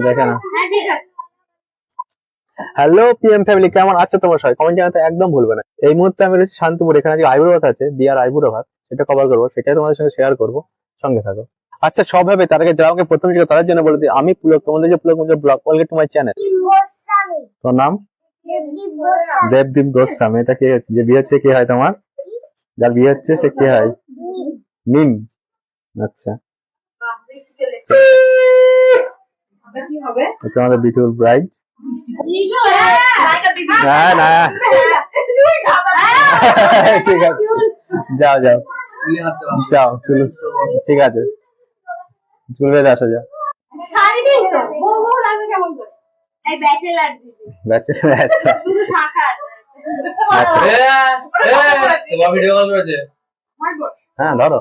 দেখে না। Hello PM family, কেমন আছো তোমরা সবাই? কমেন্ট জানাতে একদম ভুলবে না। এই মুহূর্তে আমি রয়েছি শান্তিপুর, এখানে যে আইবুড়ো ভাত আছে, দিয়ার আইবুড়ো ভাত, সেটা কভার করবো, সেটাই তোমাদের সঙ্গে শেয়ার করবো, সঙ্গে থাকো। আচ্ছা সব ভাবে তার আগে যারা আমাকে প্রথম ছিল তাদের জন্য বলে দিই, আমি পুলক, তোমাদের যে Pulak blog, welcome to my channel. তোমার নাম? দেবদীপ গোস্বামী। এটা কে? যে বিয়ে হচ্ছে কে হয় তোমার? যার বিয়ে হচ্ছে সে কে হয়? মিম। আচ্ছা, তোমাদের বিটুল ব্রাইড। না না ঠিক আছে, যাও যাও যাও, চুল ঠিক আছে, চুল বেঁধে আসো, যাও। হ্যাঁ ধরো,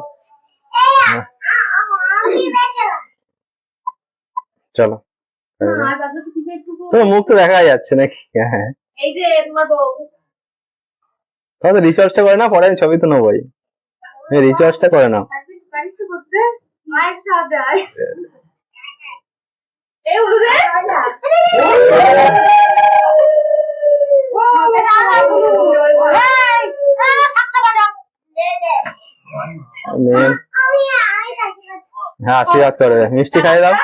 চলো। তোমার মুখ তো দেখা যাচ্ছে নাকি? হ্যাঁ, এই যে তোমার বউ তাহলে রিচার্জটা করে না, পরে আমি ছবি তো নেবই। রিচার্জটা করে নাও। হ্যাঁ আশীর্বাদ করবে, মিষ্টি খাইয়ে দাও,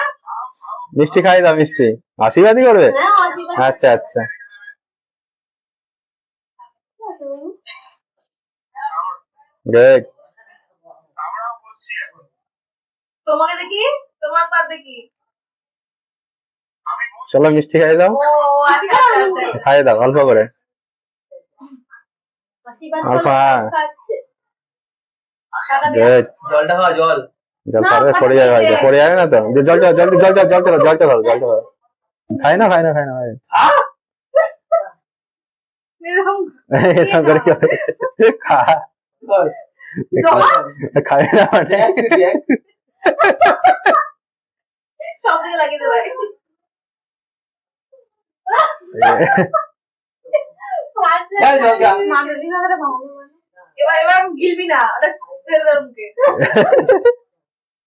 মিষ্টি খাইয়ে দাও, মিষ্টি আশীর্বাদই করবে। আচ্ছা আচ্ছা, গুড। তোমাকে দেখি, তোমার পা দেখি। চলো মিষ্টি খাইয়ে দাও, খাইয়ে দাও অল্প করে, অল্প। হ্যাঁ গুড। জলটা খাওয়া, জল জল পারবে, পড়ে যাবে হয়তো, পড়ে যাবে না তো? জল জল জলদি, জল জল জলটা ধরো, জলটা ধরো, জলটা ধরো। খাই না খাই না খাই না ভাই, এরকম করে কি হবে? খাই না মানে সব দিকে লাগিয়ে দেবে। এবার এবার গিলবি না, ওটা ফেলে দাও মুখে।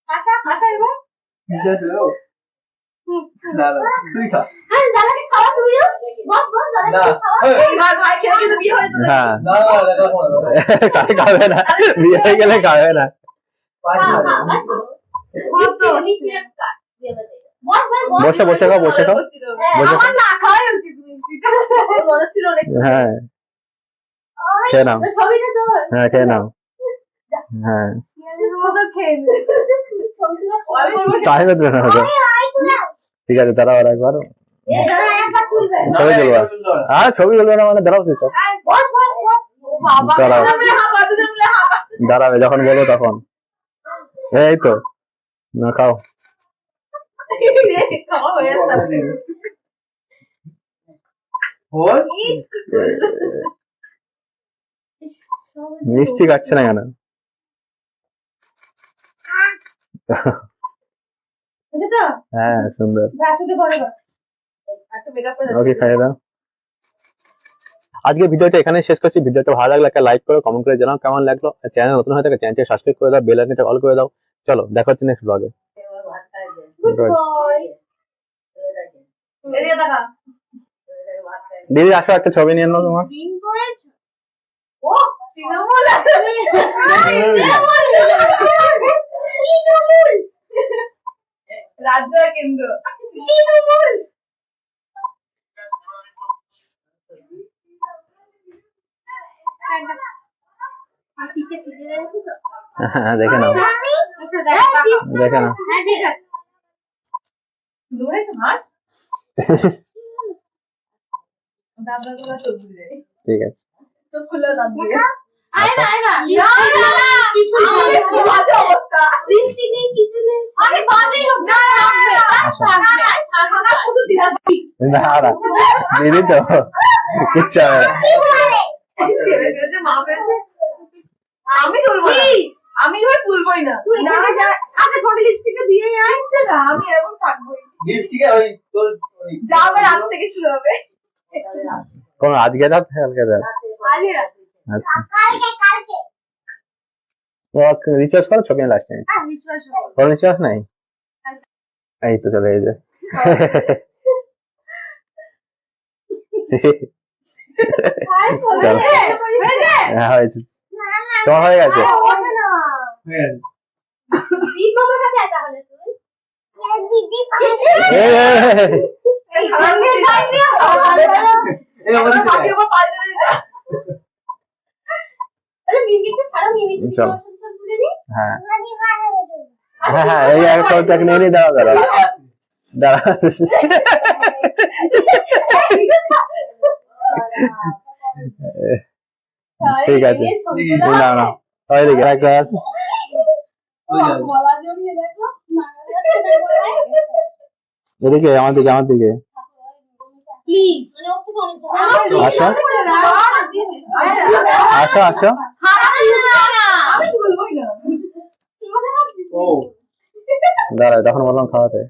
হাসা হাসা এবার। না না তুই খা। হ্যাঁ জালাকে খাওয়া তুইও। বস বস জালাকে খাওয়া। এইবার ভাই খেলে কিন্তু বিয়ে হয়ে যেত। হ্যাঁ না না না খাবে না, বিয়ে হয়ে গেলে খাবে না। বসে বসে খাও, বসে খাও, বসে খাও। না খাওয়াই উচিত মিষ্টিটা, মজা ছিল অনেক। হ্যাঁ খেয়ে নাও, হ্যাঁ খেয়ে নাও, হ্যাঁ চাইবে তো না। ঠিক আছে দাঁড়াও আর একবার, ছবি তুলবো। হ্যাঁ ছবি তুলবো না মানে দাঁড়াও, তুই সব দাঁড়াও, দাঁড়াবে যখন বলবো তখন। এই তো না, খাও। মিষ্টি খাচ্ছে না কেন? হ্যাঁ সুন্দর, ওকে খাইয়ে দাও। আজকে ভিডিওটা এখানে শেষ করছি। ভিডিওটা ভালো লাগলে একটা লাইক করো, কমেন্ট করে জানাও কেমন লাগলো। চ্যানেল নতুন হয়ে থাকে চ্যানেলটি সাবস্ক্রাইব করে দাও, বেল আইকনটা অল করে দাও। চলো দেখা হচ্ছে নেক্সট ব্লগে। দিদি আসো, একটা ছবি নিয়ে নাও তোমার। রাজ্য কেন্দ্র হ্যাঁ দেখে নাও, দেখে নাও। দূরে তো হাস দাদা দাদা চোখ দিয়ে, ঠিক আছে চোখ খুলে দাঁত দিয়ে। আয় না আয় না, কিছু বাজে অবস্থা, লিপস্টিক নেই কিছু নেই। আরে বাজেই হোক না, থাকবে থাকা কিছু দিনা না না দিদি তো কিচ্ছু হবে না। ছেলে পেয়েছে, মা পেয়েছে, আমি তুলবো না, আমি এবার তুলবই না। তুই না যা, আচ্ছা ছোট লিপস্টিকটা দিয়ে আইছে না, আমি এমন থাকবো। লিপস্টিকে ওই তোর যাবে রাত থেকে শুরু হবে। কোন আজকে রাত, কালকে রাত? আজকে রাত। আচ্ছা কালকে রিচার্জ করো, ছবি লাস্টে। হ্যাঁ রিচার্জ রিচার্জ নাই। এই তো চলে এই যে চলো। হ্যাঁ হয়েছে, তোমার হয়ে গেছে। এই, চলো। হ্যাঁ হ্যাঁ হ্যাঁ এই এক সব চাক নিয়ে নিয়ে দাঁড়া দাঁড়া দাঁড়া ঠিক আছে না না ওই দিকে একটা এদিকে আমার দিকে আমার দিকে প্লিজ আসো আসো আসো আমি বলবোই না দাঁড়ায় তখন বললাম খাওয়াতে